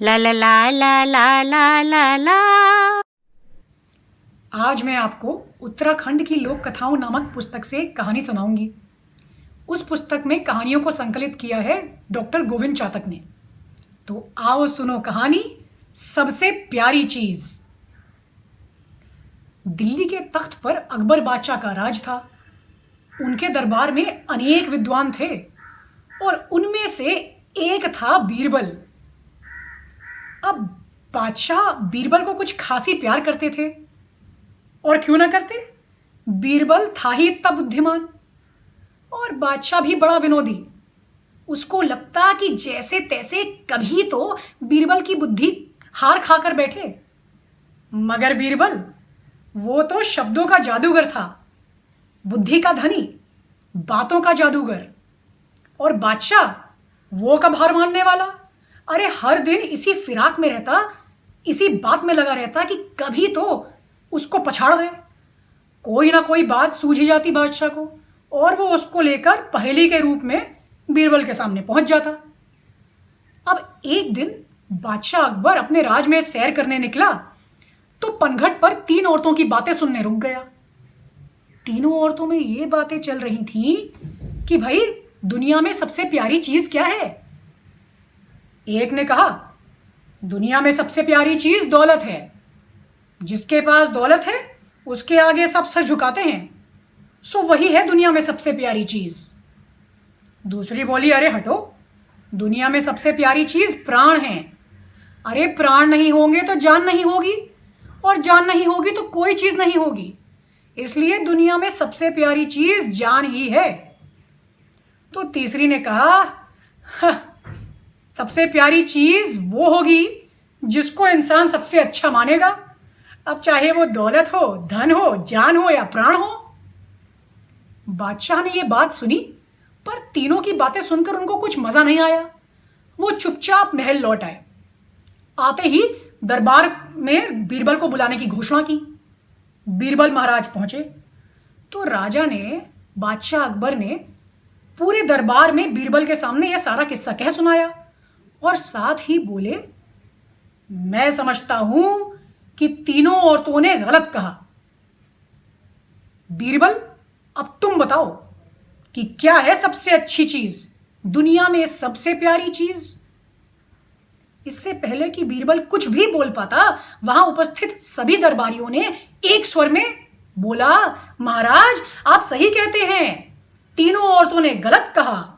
ला ला ला ला ला ला ला ला। आज मैं आपको उत्तराखंड की लोक कथाओं नामक पुस्तक से कहानी सुनाऊंगी। उस पुस्तक में कहानियों को संकलित किया है डॉक्टर गोविंद चातक ने। तो आओ सुनो कहानी सबसे प्यारी चीज। दिल्ली के तख्त पर अकबर बादशाह का राज था। उनके दरबार में अनेक विद्वान थे और उनमें से एक था बीरबल। अब बादशाह बीरबल को कुछ खासी प्यार करते थे, और क्यों ना करते, बीरबल था ही इतना बुद्धिमान और बादशाह भी बड़ा विनोदी। उसको लगता कि जैसे तैसे कभी तो बीरबल की बुद्धि हार खाकर बैठे। मगर बीरबल वो तो शब्दों का जादूगर था, बुद्धि का धनी, बातों का जादूगर। और बादशाह वो कब हार मानने वाला। अरे हर दिन इसी फिराक में रहता, इसी बात में लगा रहता कि कभी तो उसको पछाड़ दे। कोई ना कोई बात सूझ ही जाती बादशाह को, और वो उसको लेकर पहेली के रूप में बीरबल के सामने पहुंच जाता। अब एक दिन बादशाह अकबर अपने राज में सैर करने निकला तो पनघट पर 3 औरतों की बातें सुनने रुक गया। तीनों औरतों में ये बातें चल रही थी कि भाई दुनिया में सबसे प्यारी चीज क्या है। एक ने कहा, दुनिया में सबसे प्यारी चीज दौलत है। जिसके पास दौलत है उसके आगे सब सर झुकाते हैं, सो वही है दुनिया में सबसे प्यारी चीज। दूसरी बोली, अरे हटो, दुनिया में सबसे प्यारी चीज प्राण है। अरे प्राण नहीं होंगे तो जान नहीं होगी, और जान नहीं होगी तो कोई चीज नहीं होगी, इसलिए दुनिया में सबसे प्यारी चीज जान ही है। तो तीसरी ने कहा, सबसे प्यारी चीज वो होगी जिसको इंसान सबसे अच्छा मानेगा, अब चाहे वो दौलत हो, धन हो, जान हो या प्राण हो। बादशाह ने ये बात सुनी, पर तीनों की बातें सुनकर उनको कुछ मजा नहीं आया। वो चुपचाप महल लौट आए। आते ही दरबार में बीरबल को बुलाने की घोषणा की। बीरबल महाराज पहुंचे तो राजा ने, बादशाह अकबर ने पूरे दरबार में बीरबल के सामने यह सारा किस्सा कह सुनाया, और साथ ही बोले, मैं समझता हूं कि तीनों औरतों ने गलत कहा। बीरबल, अब तुम बताओ कि क्या है सबसे अच्छी चीज, दुनिया में सबसे प्यारी चीज। इससे पहले कि बीरबल कुछ भी बोल पाता, वहां उपस्थित सभी दरबारियों ने एक स्वर में बोला, महाराज आप सही कहते हैं, तीनों औरतों ने गलत कहा।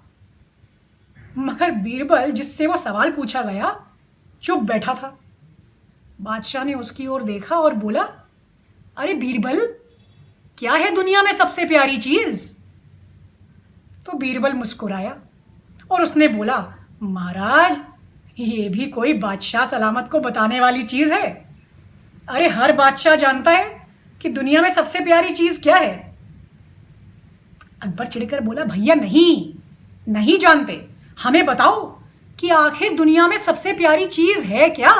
मगर बीरबल, जिससे वो सवाल पूछा गया, चुप बैठा था। बादशाह ने उसकी ओर देखा और बोला, अरे बीरबल, क्या है दुनिया में सबसे प्यारी चीज। तो बीरबल मुस्कुराया और उसने बोला, महाराज ये भी कोई बादशाह सलामत को बताने वाली चीज है। अरे हर बादशाह जानता है कि दुनिया में सबसे प्यारी चीज क्या है। अकबर चिढ़कर बोला, भैया नहीं जानते, हमें बताओ कि आखिर दुनिया में सबसे प्यारी चीज है क्या।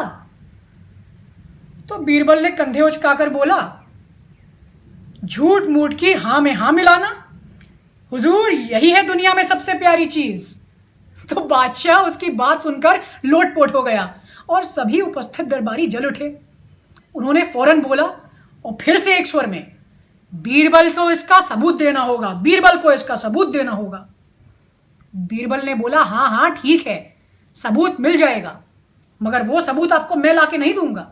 तो बीरबल ने कंधे उचकाकर बोला, झूठ मूठ की हाँ में हाँ मिलाना, हुजूर यही है दुनिया में सबसे प्यारी चीज। तो बादशाह उसकी बात सुनकर लोटपोट हो गया और सभी उपस्थित दरबारी जल उठे। उन्होंने फौरन बोला, और फिर से एक स्वर में, बीरबल को इसका सबूत देना होगा, बीरबल को इसका सबूत देना होगा। बीरबल ने बोला, हाँ ठीक है, सबूत मिल जाएगा, मगर वो सबूत आपको मैं लाके नहीं दूंगा।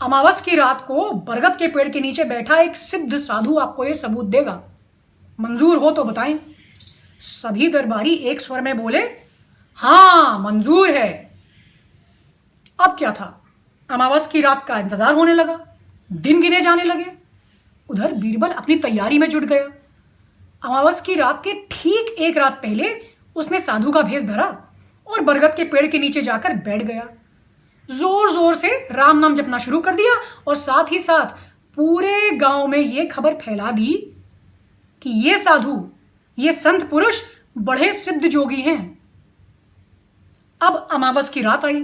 अमावस की रात को बरगद के पेड़ के नीचे बैठा एक सिद्ध साधु आपको ये सबूत देगा। मंजूर हो तो बताएं। सभी दरबारी एक स्वर में बोले, हाँ मंजूर है। अब क्या था, अमावस की रात का इंतजार होने लगा, दिन गिने जाने लगे। उधर बीरबल अपनी तैयारी में जुट गया। अमावस की रात के ठीक एक रात पहले उसने साधु का भेष धरा और बरगद के पेड़ के नीचे जाकर बैठ गया। जोर जोर से राम नाम जपना शुरू कर दिया, और साथ ही साथ पूरे गांव में यह खबर फैला दी कि ये साधु, ये संत पुरुष बड़े सिद्ध जोगी हैं। अब अमावस की रात आई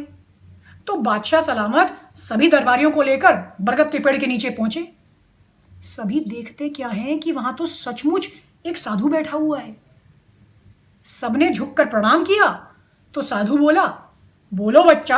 तो बादशाह सलामत सभी दरबारियों को लेकर बरगद के पेड़ के नीचे पहुंचे। सभी देखते क्या है कि वहां तो सचमुच एक साधु बैठा हुआ है। सबने झुककर प्रणाम किया तो साधु बोला, बोलो बच्चा,